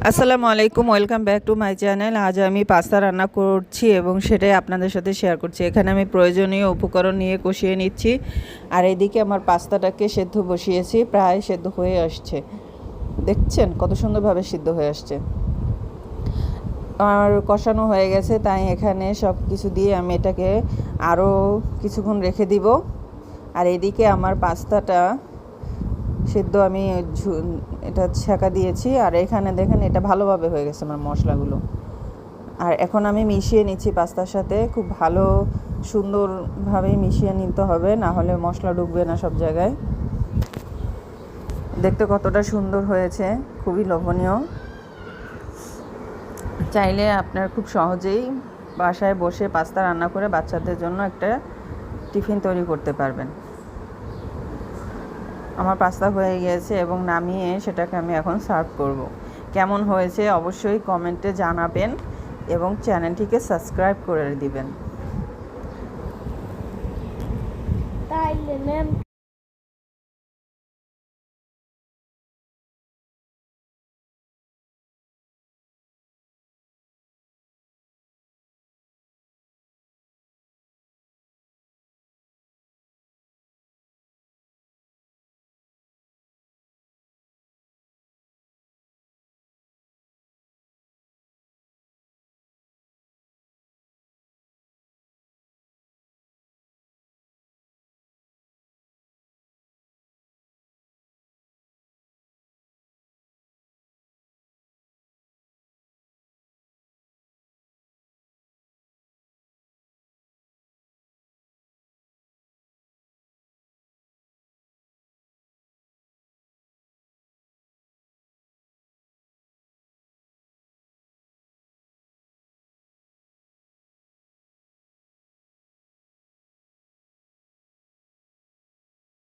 আসসালামু আলাইকুম, welcome back to my channel. আজ আমি পাস্তা রান্না করছি এবং সেটাই আপনাদের সাথে শেয়ার করছি। এখানে আমি প্রয়োজনীয় উপকরণ নিয়ে কষিয়ে নিচ্ছি, আর এদিকে আমার পাস্তাটাকে সেদ্ধ বসিয়েছি, প্রায় সেদ্ধ হয়ে আসছে। দেখছেন কত সুন্দরভাবে সিদ্ধ হয়ে আসছে। আর কষানো হয়ে গেছে, তাই এখানে সব কিছু দিয়ে আমি এটাকে আরও কিছুক্ষণ রেখে দিব। আর এদিকে আমার পাস্তাটা সিদ্ধ আমি এটা ছাঁকা দিয়েছি, আর এখানে দেখেন এটা ভালোভাবে হয়ে গেছে আমার মশলাগুলো। আর এখন আমি মিশিয়ে নিচ্ছি পাস্তার সাথে, খুব ভালো সুন্দরভাবে মিশিয়ে নিতে হবে, না হলে মশলা ঢুকবে না সব জায়গায়। দেখতে কতটা সুন্দর হয়েছে, খুবই লোভনীয়। চাইলে আপনার খুব সহজেই বাসায় বসে পাস্তা রান্না করে বাচ্চাদের জন্য একটা টিফিন তৈরি করতে পারবেন। আমার পাস্তা হয়ে গিয়েছে এবং নামিয়ে সেটাকে আমি এখন সার্ভ করব। কেমন হয়েছে অবশ্যই কমেন্টে জানাবেন এবং চ্যানেলটিকে সাবস্ক্রাইব করে দিবেন। তাইলে ম্যাম